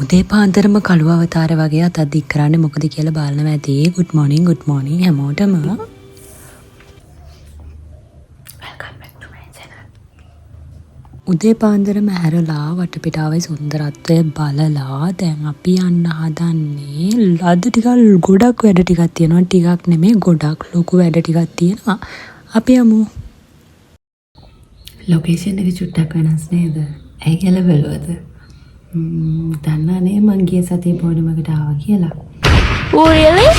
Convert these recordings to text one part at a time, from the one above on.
උදේ පාන්දරම කළු අවතාර වගේ අතක් දික් කරන්නේ මොකද කියලා බලනවා ඇති. good morning හැමෝටම. welcome back to my channel. උදේ පාන්දරම හැරලා වටපිටාවේ සුන්දරත්වය බලලා දැන් අපි යන්න හදන්නේ. අද ටිකක් ගොඩක් වැඩ ටිකක් තියෙනවා. ටිකක් නෙමෙයි ගොඩක් ලොකු වැඩ ටිකක් තියෙනවා. අපි යමු. ලොකේෂන් එක චුට්ටක් වෙනස් නේද? ඇයි කියලා බලවද? දන්නනේ මං ගිය සතියේ පොඩිමකට ආවා කියලා. Oh really?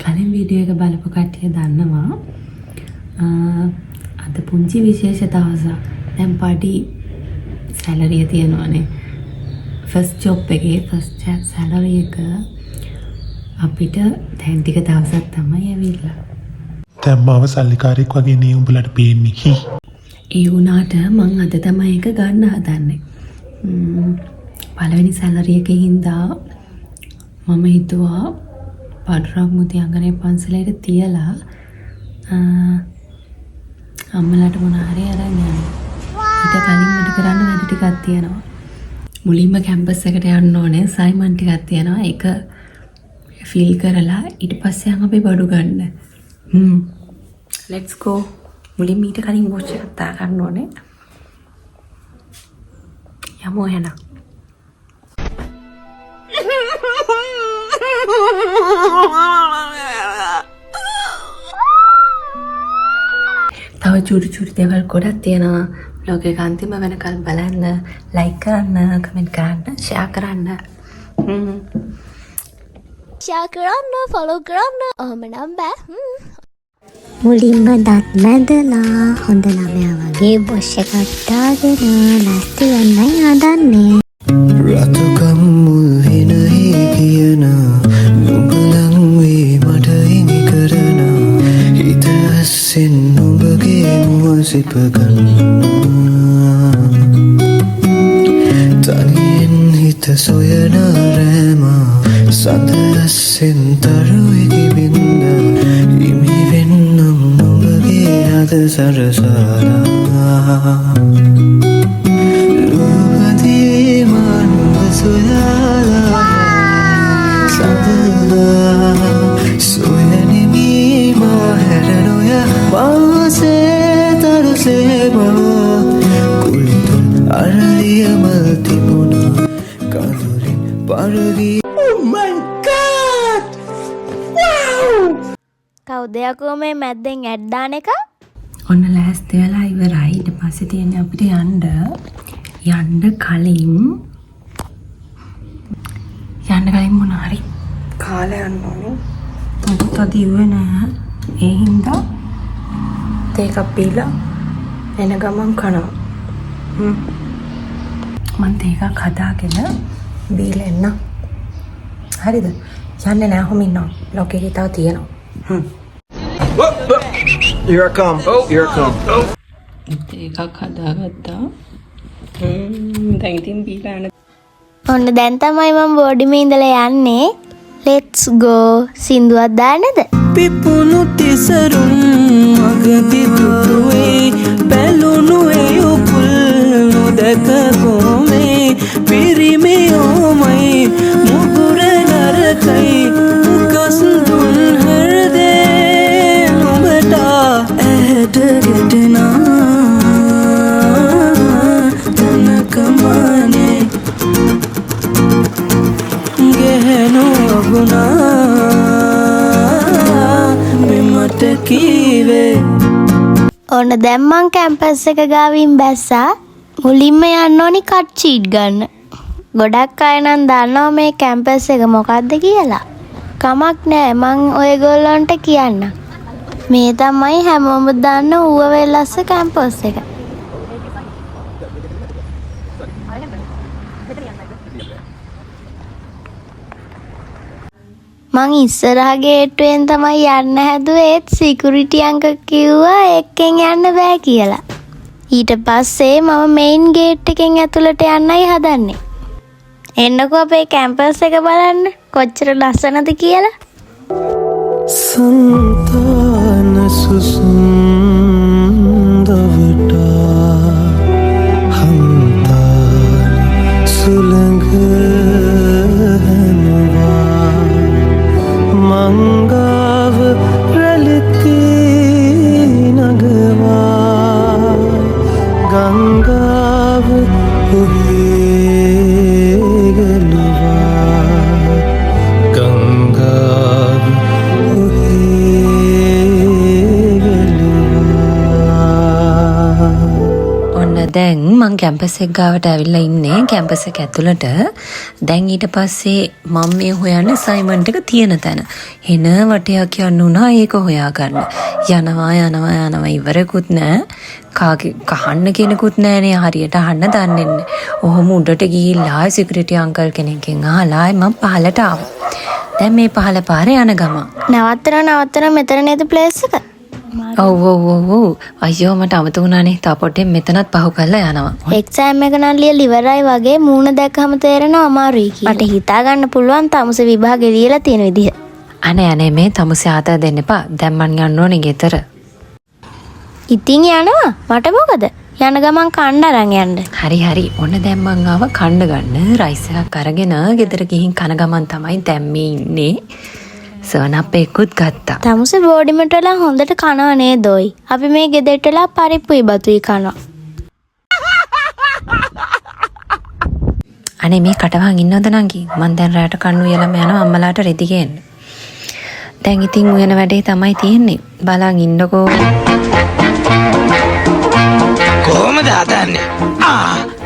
කලින් වීඩියෝ එක බලපු කට්ටිය දන්නවා. අද පුංචි විශේෂ දවසක්. දැන් පඩි සැලරි තියෙනවානේ. ෆස්ට් ජොබ් එකේ ෆස්ට් සැලරි එක අපිට දැන් ටික දවසක් තමයි ඇවිල්ලා. දැන් මාව සල්ලිකාරයෙක් වගේ නේ උඹලට පේන්නේ. ඒ වුණාට මං අද තමයි එක ගන්න හදන්නේ. පළවෙනි සැලරි එකේ හින්දා මම හිතුවා පඩරක් මුති අංගනේ පන්සලට තියලා අම්මලාට මොන හරි අරන් යන්න. ඊට කලින් මට කරන්න වැඩ ටිකක් තියෙනවා. මුලින්ම කැම්පස් එකට යන්න ඕනේ. සයිමන් ටිකක් තියෙනවා. ඒක ෆීල් කරලා ඊට පස්සේ යන් අපි බඩු ගන්න. let's go. මුලින්ම ඊට කලින් වොච් එකක් දාගන්න ඕනේ. යමු එහෙනම්. තව චුටි දේවල් ගොඩක් තියෙනවා. බ්ලොග් එක අන්තිම වෙනකල් බලන්න, ලයික් කරන්න, කමෙන්ට් කරන්න, ෂෙයා කරන්න. ෂෙයා කරන්න, ෆලෝ කරන්න. ඔහොම නම් බෑ. මුලින්ම දත් මැදලා හොඳ ළමයා වගේ බොෂ් එකක් දාගෙන නැස්ති වෙන්නයි හදන්නේ. රතුකම් මුල් හිනහි කියන නුඹලන් වේ මට හිමි කරන හිත අස්සෙන් නුඹගේ මුව සිප ගන්නවා. තනියෙන් හිත සොයන රෑම සඳ අස්සෙන් තරුවෙකි බින්ද හිමි වෙන්නම් නුඹගේ අද සරසාලා. ලෝකදී මනුව සොයාලා සඳලා සොයනිමි මාහැරනොය මාසේ තරුසේම කුලිතුන් අරලියමල් තිබුණා කඳුරින් පරවී. කවුද යකෝ මේ මැද්දෙන් ඇඩ් දාන එක? ඔන්න ලෑස්ති වෙලා ඉවරයි. ඊට පස්සේ තියෙන්නේ අපිට යන්න කලින් මොන හරි කාලා යන්න ඕනේ. මොකද අද ඉුවේ නෑ. ඒ හින්දා තේකක් පීලා එන ගමන් කනවා. මම තේකක් හදාගෙන බීලා එන්න. හරිද? යන්නේ නෑ හොම ඉන්නවා. ලොකේ හිතාව තියෙනවා. Here I come. Here I come. තේකක් හදාගත්තා. දැන් ඉතින් බීලා යන. ඔන්න දැන් තමයි මම බෝඩිමේ ඉඳලා යන්නේ. let's go. සින්දුවක් දාන්නද? පිපුණු තිසරුන් මගදී දුටුවේ බැලුණු ඒ උපුල් නොදක කොමේ පිරිමියෝමයි මුගුර නරකයි උකස් දුන් හෘදේ නුඹට ඇට ගෙටනා තනකමානේ ගෙහෙනු ගුණා මෙමට කීවේ. ඔන්න දැන් මං කැම්පස් එක ගාවින් බැස්සා. මුලින්ම යන්න ඕනි කට් චීට් ගන්න. ගොඩක් අය නම් දන්නවා මේ කැම්පස් එක මොකක්ද කියලා. කමක් නෑ මං ඔයගොල්ලන්ට කියන්නම්. මේ තමයි හැමෝම දන්න ඌව වෙලස්ස කැම්පස් එක. මං ඉස්සරහ ගේට්ටුවෙන් තමයි යන්න හැදුවේ. ඒත් සිකියුරිටි අංකල් කිව්වා එක්කෙන් යන්න බෑ කියලා. ඊට පස්සේ මම මේන් ගේට් එකෙන් ඇතුළට යන්නයි හදන්නේ. එන්නකෝ අපේ කැම්පස් එක බලන්න කොච්චර ලස්සනද කියලා. සන්තාන සුසුන්දවටා හන්තාන සුල ගංගාව රැලිති නගවා ගංගාව ඔහේ ගලවා ගංගාව ඔහේ ගලවා. ඔන්න දැන් මං කැම්පස් එක ගාවට ඇවිල්ලා ඉන්නේ කැම්පස් එක ඇතුළට. දැන් ඊට පස්සේ මම මේ හොයන්නේ අසයින්මන්ට් එක තියෙන තැන. එන වටයක් යන්න උනා ඒක හොයාගන්න. යනවා ඉවරකුත් නෑ. කහන්න කෙනෙකුත් නෑනේ, හරියට අහන්න දන්නේ නෑ. ඔහොම උඩට ගිහිල්ලා සිකියුරිටි අංකල් කෙනෙක්ගෙන් අහලා මම පහලට ආවා. දැන් මේ පහල පාරේ යන ගම. නවත්තන මෙතන නේද ප්ලේස් එක? ඔව් අයියෝ මට අමතක වුණානේ. තා පොඩ්ඩෙන් මෙතනත් පහු කරලා යනවා. එක්සෑම් එක නම් ලියලා ඉවරයි වගේ මූණ දැක්කම තේරෙනවා අමාරුයි කියලා. මට හිතා ගන්න පුළුවන් තමුස විභාගේ ලියලා තියෙන විදිහ. අනේ මේ තමුසේ ආතල් දෙන්න එපා. දැන් මං යන්න ඕනේ ගෙදර. ඉතින් යනවා. මට මොකද? යන ගමන් කන්න අරන් යන්න. හරි. ඔන්න දැන් මං ආව කන්න ගන්න. රයිස් එකක් අරගෙන ගෙදර ගිහින් කන ගමන් තමයි දැන් මේ ඉන්නේ. සෝන අපේකුත් ගත්තා. තමුස බෝඩිමට වල හොඳට කනවා නේද ඔයි? අපි මේ ගෙදරට වල පරිප්පුයි බතුයි කනවා. අනේ මේ කටවහන් ඉන්නවද නංගි? මං දැන් රැට කන්නු යලම යනවා අම්මලාට රෙදි ගේන්න. දැන් ඉතින් උයන වැඩේ තමයි තියෙන්නේ. බලන් ඉන්නකෝ. කොහොමද හදන්නේ?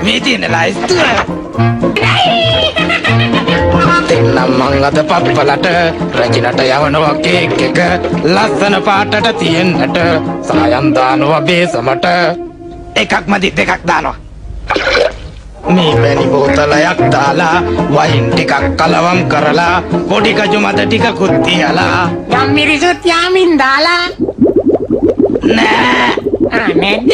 මේ තියෙන ලයිස්තුව. දෙන්නම් මං අද පප්පලට රජිනට යවනවා කේක් එක ලස්සන පාටට තියෙන්නට සායම් දානවා බේසමට එකක් මදි දෙකක් දානවා මේ පැණි බෝතලයක් දාලා වයින් ටිකක් කලවම් කරලා පොඩි කජු මත ටිකකුත් තියලා ගම් මිරිසුත් යාමින් දාලා නෑ නැද්ද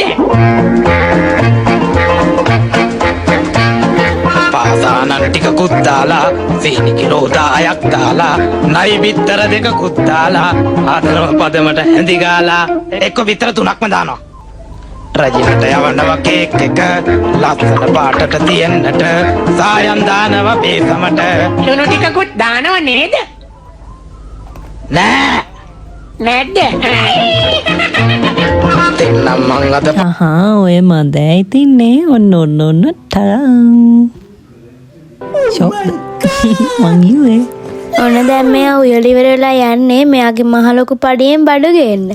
පාසානන් ටිකකුත් දාලා සීනි කිලෝ 10ක් දාලා නයි බිත්තර දෙකකුත් දාලා ආතරම පදමට හැඳි ගාලා එක්ක බිත්තර 3ක්ම දානවා රජිනට යවනවා කේක් එක ලස්සන පාටට තියෙන්නට සායම් දානවා බේසමට ලුණු ටිකකුත් දානව නේද නෑ නැද්ද දෙන්නම් මං අද ඔය මදයි තින්නේ ඔන්න තරම්. මං ඉවේ. ඔන්න දැන් මෙයා උයල ඉවර වෙලා යන්නේ මෙයාගේ මහ ලොකු පඩියෙන් බඩු ගේන්න.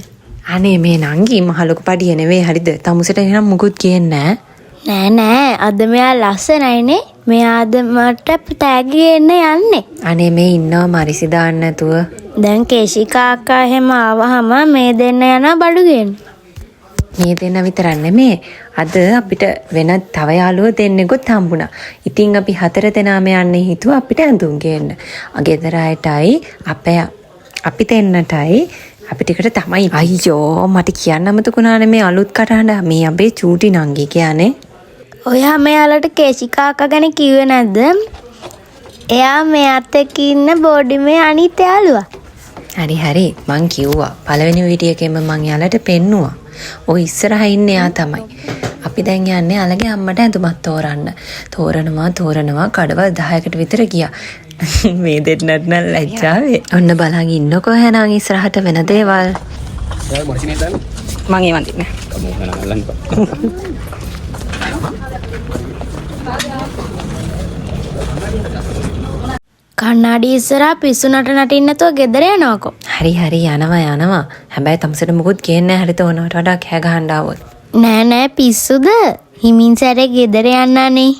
අනේ මේ නංගි මහ ලොකු පඩිය නෙවෙයි හරිද? තමුසට එහෙනම් මුකුත් කියන්නේ නෑ අද මෙයා ලස්සනයිනේ. මෙයා අද මට තෑගි ගේන්න යන්නේ. අනේ මේ ඉන්නවා මරිසි දාන්න නැතුව. දැන් කේෂිකා අක්කා එහෙම ආවහම මේ දෙන්න යනවා බඩු ගේන්න. මේ දෙන්න විතරක් නෙමේ අද අපිට වෙන තව යාළුවෝ දෙන්නෙකුත් හම්බුණා. ඉතින් අපි 4 දෙනාම යන්නේ හිතුවා අපිට ඇඳුම් ගේන්න. ගෙදර අයටයි අපි දෙන්නටයි අපි ටිකට තමයි. අයියෝ මට කියන්න අමතකුණානේ මේ අලුත් කටහඬ මේ අපේ චූටි නංගි කියන්නේ. ඔයා මෙයාලට කේෂිකා අක්කා ගැන කිව්වේ නැද්ද? එයා මෙයාත් එක්ක ඉන්න බෝඩිමේ අනිත් යාළුවා. හරි මං කිව්වා. පළවෙනි වීඩියෝ එකේම මං යාළට පෙන්නුවා. ඔය ඉස්සරහා ඉන්නේ යා තමයි. අපි දැන් යන්නේ අලගේ අම්මට ඇඳුමක් තෝරනවා කඩවල් 10කට විතර ගියා. මේ දෙන්නත් නම් ලැජ්ජාවේ. ඔන්න බලන් ඉන්නකෝ එහෙනම් ඉස්සරහට වෙන දේවල්. මං ඒ වන්දින්නේ. කන්නාඩි ඉස්සරහා පිස්සු නටින්න නැතුව ගෙදර යනවාකෝ. හරි යනවා. හැබැයි තමුසට මුකුත් කියන්නේ නැහැ. හරිත ඕනවට වඩා කෑ ගහන්න ආවොත්. නෑ පිස්සුද? හිමින් සැරේ ගෙදර යන්නනේ.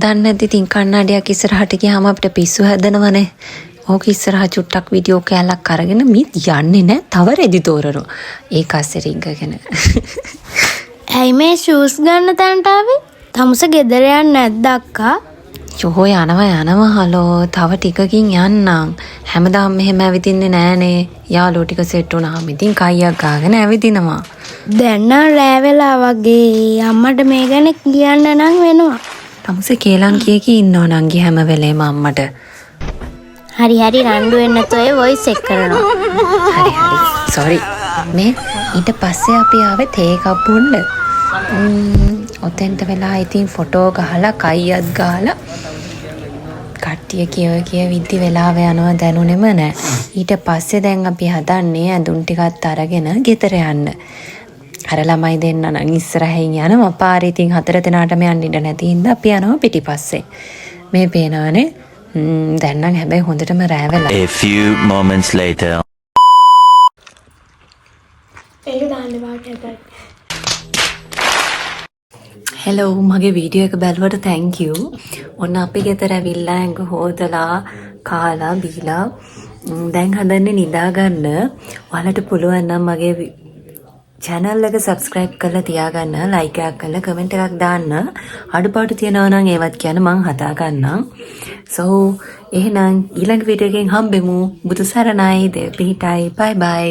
දන්නේ නැද්ද ඉතින් කන්නාඩියක් ඉස්සරහට ගියාම අපිට පිස්සු හැදෙනවනේ. ඕක ඉස්සරහා චුට්ටක් වීඩියෝ කෑල්ලක් අරගෙන මිත් යන්නේ නැහැ. තව රෙදි තෝරනවා. ඒක අස්සේ රිංගගෙන. ඇයි මේ ෂූස් ගන්න තැනට ආවේ? තමුස ගෙදර යන්නේ නැද්ද අක්කා? යෝ යනවා හලෝ. තව ටිකකින් යන්නම්. හැමදාම මෙහෙම ඇවිදින්නේ නෑනේ. යාළුවෝ ටික සෙට් වුණාම ඉතින් කයියක් ගාගෙන ඇවිදිනවා. දැන් නම් රෑ වෙලා වගේ අම්මට මේ ගැන කියන්න නම් වෙනවා. තමුස කේලම් කීකී ඉන්නෝ නංගි හැම වෙලේම අම්මට. හරි රණ්ඩු වෙන්න නැතෝ ඒ වොයිස් එක කරනවා. හරි sorry. මේ ඊට පස්සේ අපි ආවේ තේ කප් බොන්න. ඔතෙන්ට වෙලා ඉතින් ෆොටෝ ගහලා කයියත් ගහලා කට්ටිය කිය විද්දි වෙලාව යනවා දැනුනේම නැහැ. ඊට පස්සේ දැන් අපි හදන්නේ ඇඳුම් ටිකත් අරගෙන ගෙදර යන්න. අර ළමයි දෙන්න නම් ඉස්සරහින් යනවා. පාරේ ඉතින් 4 දෙනාටම යන්න ඉඩ නැති හින්දා අපි යනවා පිටිපස්සේ. මේ පේනවනේ. දැන් නම් හැබැයි හොඳටම රෑ වෙලා. A few moments later. Hello මගේ වීඩියෝ එක බැලුවට thank you. ඔන්න අපි ගෙදර ඇවිල්ලා ඇඟ හොදලා කාලා බීලා දැන් හදන්නේ නිදා ගන්න. ඔයාලට පුළුවන් නම් මගේ channel එක subscribe කරලා තියාගන්න, like එකක් කරලා comment එකක් දාන්න. අඩුපාඩු තියෙනවා නම් ඒවත් කියන්න මං හදා ගන්නම්. So එහෙනම් ඊළඟ වීඩියෝ එකෙන් හම්බෙමු. බුදු සරණයි. දෙව පිහිටයි. bye bye.